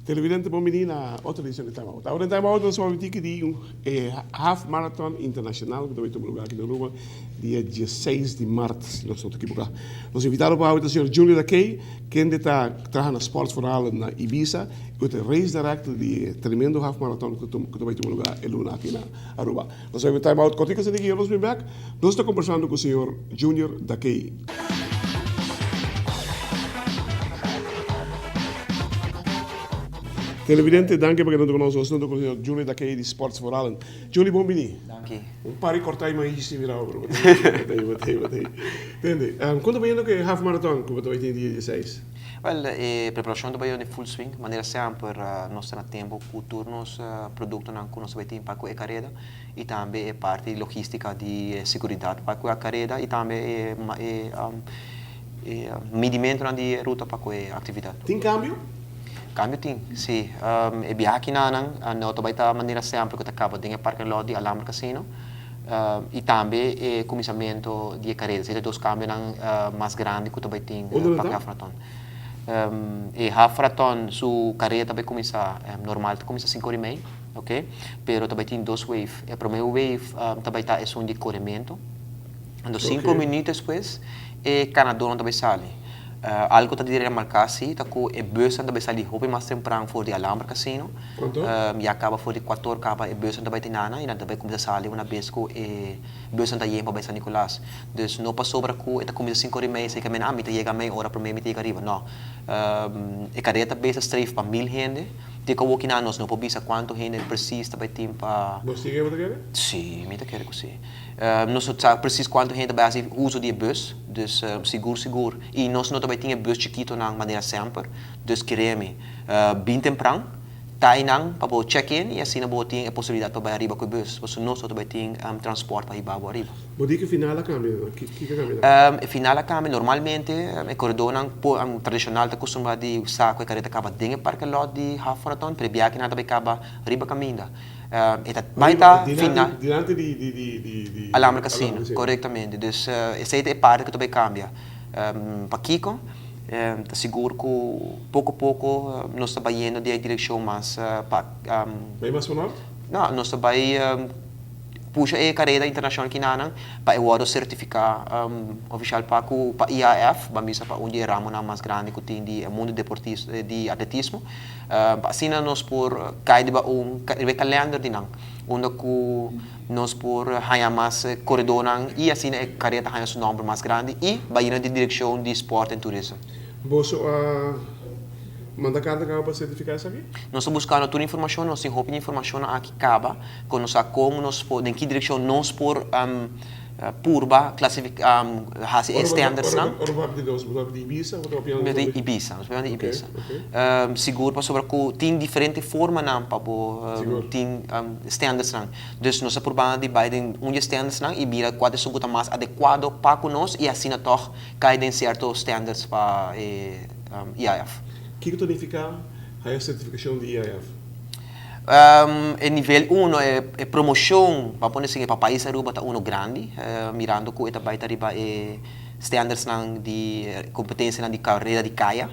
Televidente bom menina, outra edição de Time Out. Agora em Time Out nós vamos ter que ir Half Marathon Internacional, que também estamos no lugar aqui na Rua, dia 16 de março, nós estamos aqui por cá. Nós invitaram para o senhor Junior Dakey, que ainda está trabalhando na Sports for All na Ibiza, que é o race director de tremendo Half Marathon que também estamos no lugar, é Luna aqui na Aruba. Nós vamos em Time Out, contigo que você nós vamos back, nós estamos conversando com o senhor Junior Dakey. Televidente, danke perché non conosco, sono con il Giulio da di Sports for Allen. Giulio, buon venire. Danke. Un pari cortai mai si mirava per Entende? Quando vai che half marathon come tu hai in 16? Well, preparazione do in full swing, maneira sempre nós temos tempo com turnos produto não com nós vai ter para a carreira e também é parte de logística de segurança para a carreira e também medimento de ruta para a atividade. Tem cambio? Cambio tem, sim. E viagem não vai estar maneira sempre que acaba de parque lá de Alhambra Casino e também o começamento de carreira, seja dois cambios mais grandes que vai ter para a marathon. E a marathon sua carreira também começa normal, começa 5h30, ok? Pero também tem dois waves. A primeira wave também está é um de corrimento. Então 5 minutos depois, e Canadá também sai. Algo que eu diria marcar sim, tá com a bolsa também sai de roupa mais temprano for de Alhambra Casino. Quanto? E acaba for de 4 acaba a bolsa também tem nada e também começa a sair uma vez com a bolsa da Yempa para São Nicolás. Então não passou para com eta começa 5h30 sei que me me chega meia hora para me chega arriba. Não. A careta base estreif para 1000 gente. Tem que o que nós não podemos saber quanto gente precisa também tem para. Você quer fazer? Sim, me quero que sim. Não sabe preciso quanto gente base uso de bus, dus seguro. E nós não também tinha bus chiquito na maneira sempre, dus queremos bem temprano, tá não para o check-in e assim não tem a possibilidade para arriba com o bus, porque nós também tem transporte para ir para arriba. Vou dizer que final a cambia, que cambia? Final a cambia normalmente o corredor não tradicional está acostumado de usar com a careta acaba dentro parque lá de half marathon, para viagem nada vai acaba arriba caminho. Vai estar final diante de Alhambra Casino, corretamente. Dus essa é a parte que também cambia. Para Kiko, está seguro que pouco a pouco nós estamos indo na direção mais Vai mais para norte? Não, nós estamos puxa a carreira internacional que não para o certificar oficial para IAF, para onde é ramo mais grande que tem de mundo de atletismo. Assim nós por cair de calendário de não, onde nós por ganhar mais corredor e assim a carreira ganha seu número mais grande e vai ir na direção de esporte e turismo. Você manda carta para certificar isso aqui? Nós estamos buscando toda a informação, nós temos a informação aqui acaba, com nós como nós por, em que direção nós por purba classificar standards não? De Ibiza ou de Ibiza, nós falamos de Ibiza. Seguro para sobre que tem diferente forma não para tem standards não. Então nós aprovamos de Biden standards não e mira qual é o mais adequado para nós e assim então cai em certos standards para IAF. O que significa a certificação de IAF? Nível 1 é promoção, para poder seguir para país Aruba está grande, mirando que está vai arriba standards de competência de carreira de caia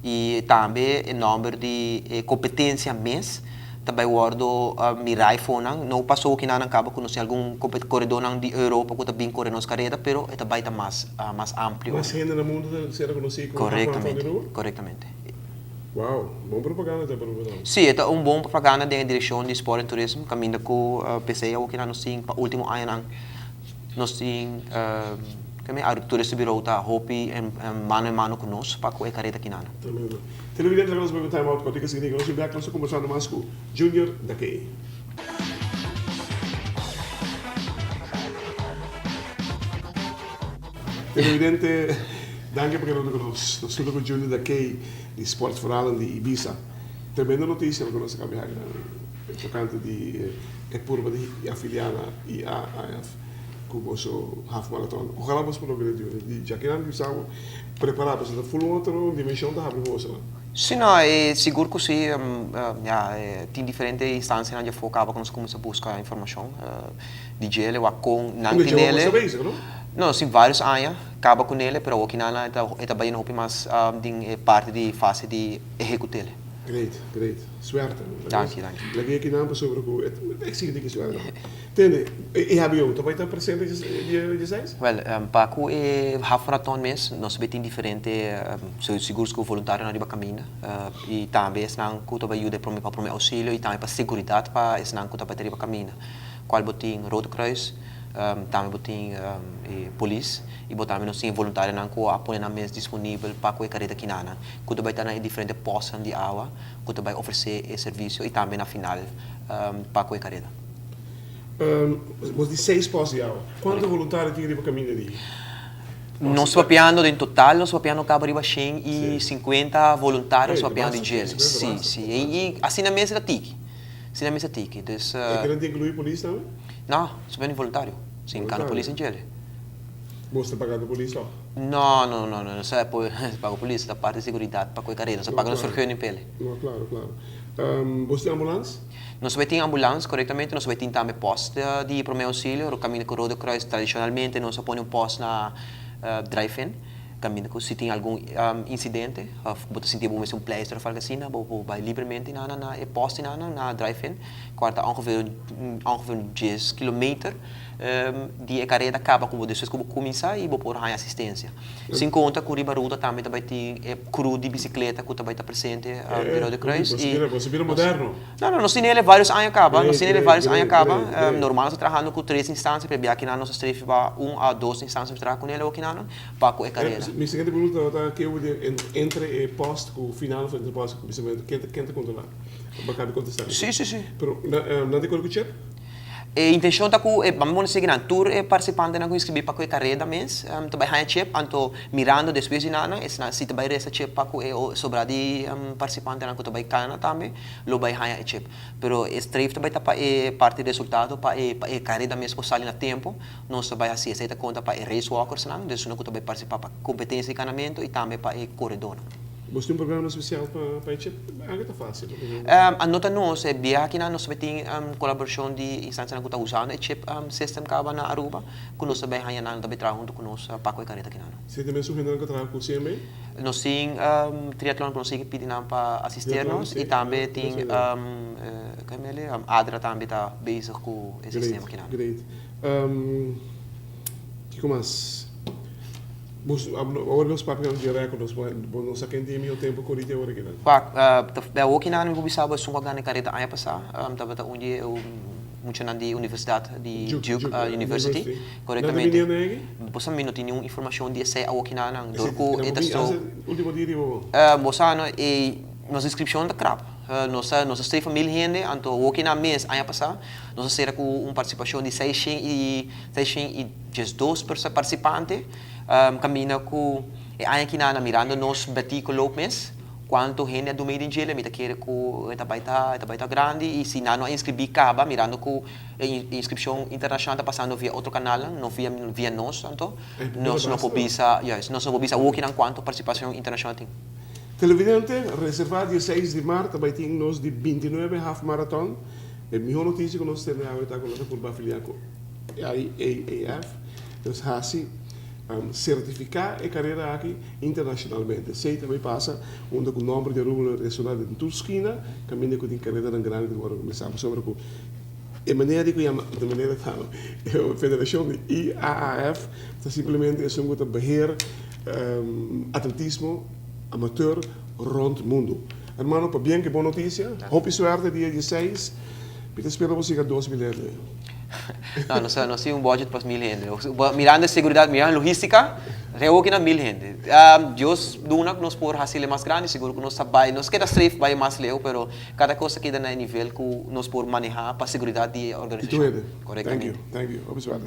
e também o número de competência mês também guardo mirai fona não passou que não acaba com algum corredor de Europa que também corre nossa carreira, pero está vai mais amplo. Mais gente no mundo será conhecido como corretamente. Uau, bom propaganda para o sim, é uma boa propaganda da direção de esporte e turismo, caminho com PCA o que nós temos para o último ano nós temos a turismo virou tá hopi mano a mano conosco para a carreira aqui nana. Televidente nós vamos time out contigo seguinte nós vamos nós conversando mais com Junior Dakey. Televidente, danke perché nós estamos com Junior Dakey de Sports for Allen de Ibiza. Tremenda notícia que nós acabamos de tocante de purba de afiliada IAF. com o seu half marathon. Ojalá você progredir. Já que nós estamos preparados para full outra dimensão da rápido você. Sim, não, é seguro que sim, tem diferentes instâncias onde focava quando começa a buscar informação. De gelo, ou com não tem ele. Não, sim, vários anos, acaba com ele, mas o que não é também não mais parte de fase de executar. Great. Suerte. Dank je. Lagi aqui não sobre o é que significa suerte. Entende? E avião, também está presente de 16? Well, Paco é half marathon mês, nós temos diferente, seguros que o voluntário não vai caminhar, e também é não que também ajuda para o meu auxílio e também para segurança para é não que também vai caminhar. Qual botim Rote Kruis, também botim polícia e botar menos sim voluntário não que apoia na mês disponível para que carreira aqui nana, que também está em diferentes postos de água, que também oferecer esse serviço e também na final para que carreira. Você 6 postos de água. Quantos voluntários tinha para caminhar ali? Nós papiando em total, nós papiando acaba de 150 voluntários papiando em gelo. Sim. E assim na mesa da TIC. Assim na mesa da TIC. É querendo incluir polícia também? Não, só bem voluntário. Sim, cada polícia em gelo. Você está pagando a polícia? Não sei paga a polícia da parte de segurança para qualquer carreira, só paga nos forcões em pele. Claro. Você tem ambulância? Nós temos ambulância, corretamente, nós temos também posto de primeiro auxílio, o caminho com o Rote Kruis, tradicionalmente, nós põe posto na drive-in, caminho se tem algum incidente, você sentir um pleister ou algo assim, vai livremente na posto na drive-in, quarta ongeveer 10 km, die carreira acaba com você como começar e vou pôr a assistência. Sem conta que o ruta também tem cru de bicicleta que também está presente no Rote Kruis. Você vira moderno? Não, nós temos ele vários anos acaba, normal nós trabalhando com 3 instâncias, para aqui na nossa streif vai 1 a 2 instâncias para trabalhar com ele ou aqui não, para a carreira. Minha seguinte pergunta é que eu entre o posto com o final entre o posto com o pensamento, quem te controla? Para contestar. Sim. Pero não tem que chip? A intenção é que vamos seguir na tour participante na inscrever para a carreira mês, também há chip, anto mirando depois de nada, se também resta chip para que sobra de participante na que também cana também, lo vai há chip. Pero estreif também tá para parte do resultado para a carreira mês que sai na tempo, nós também assim aceita conta para race walkers não, desde que também participar para competência e canamento e também para corredor. Você tem um programa especial para a chip? Está fácil. Anota nós, aqui nós temos colaboração de instâncias que estão usando o chip system que na Aruba, que nós também também trabalhamos com nós para a carreira aqui. Você também sugerindo que trabalha com o CMA? Nós temos triatlon que nós pedimos para assistir-nos e também tem Adra também está bezig com esse sistema aqui. Great. Que mais? Agora nós papel de recordes, nós aqui temos o tempo corrido agora aqui. Aqui na Universidade de Sungwa na carreira ano passado, estava onde eu muito na universidade de Duke University, corretamente. Você não tem nenhuma informação de essa aqui na Dorco e das último dia eu. Você e nos inscrição da CRAP. Nós estamos família gente, então aqui na mês ano passado, nós será com uma participação de 612 participantes. Caminha com aqui na mirando nos batico mês quanto gente do meio de gelo me quer com está grande e se não inscrevi acaba mirando com inscrição internacional passando via outro canal não via nós então nós não podemos aqui na quanto participação internacional tem. Televidente, reservado dia 6 de março, também tem nós de 29 half marathon. A melhor notícia que nós temos é que nós estamos por afiliar com a IAAF, nós assim certificar a carreira aqui internacionalmente. Sei também passa onde o nome de rua regional de Turquina, caminho com a carreira grande que agora começamos sobre com a maneira que de maneira tal a federação de IAAF está simplesmente é um beheer atletismo amateur rond o mundo. Hermano, para bem que boa notícia. Hope suerte dia 16. Peter espera você que 2 milhões. Não, nós temos budget para 1.000 gente. Mirando a segurança, mirando a logística, reo que na 1.000 gente. Deus duna que nós por fazer mais grande, seguro que nós sabemos, nós queda strafe vai mais leu, pero cada coisa queda na nível que nós por manejar para a segurança da organização. Corretamente. Thank you. Hope suerte.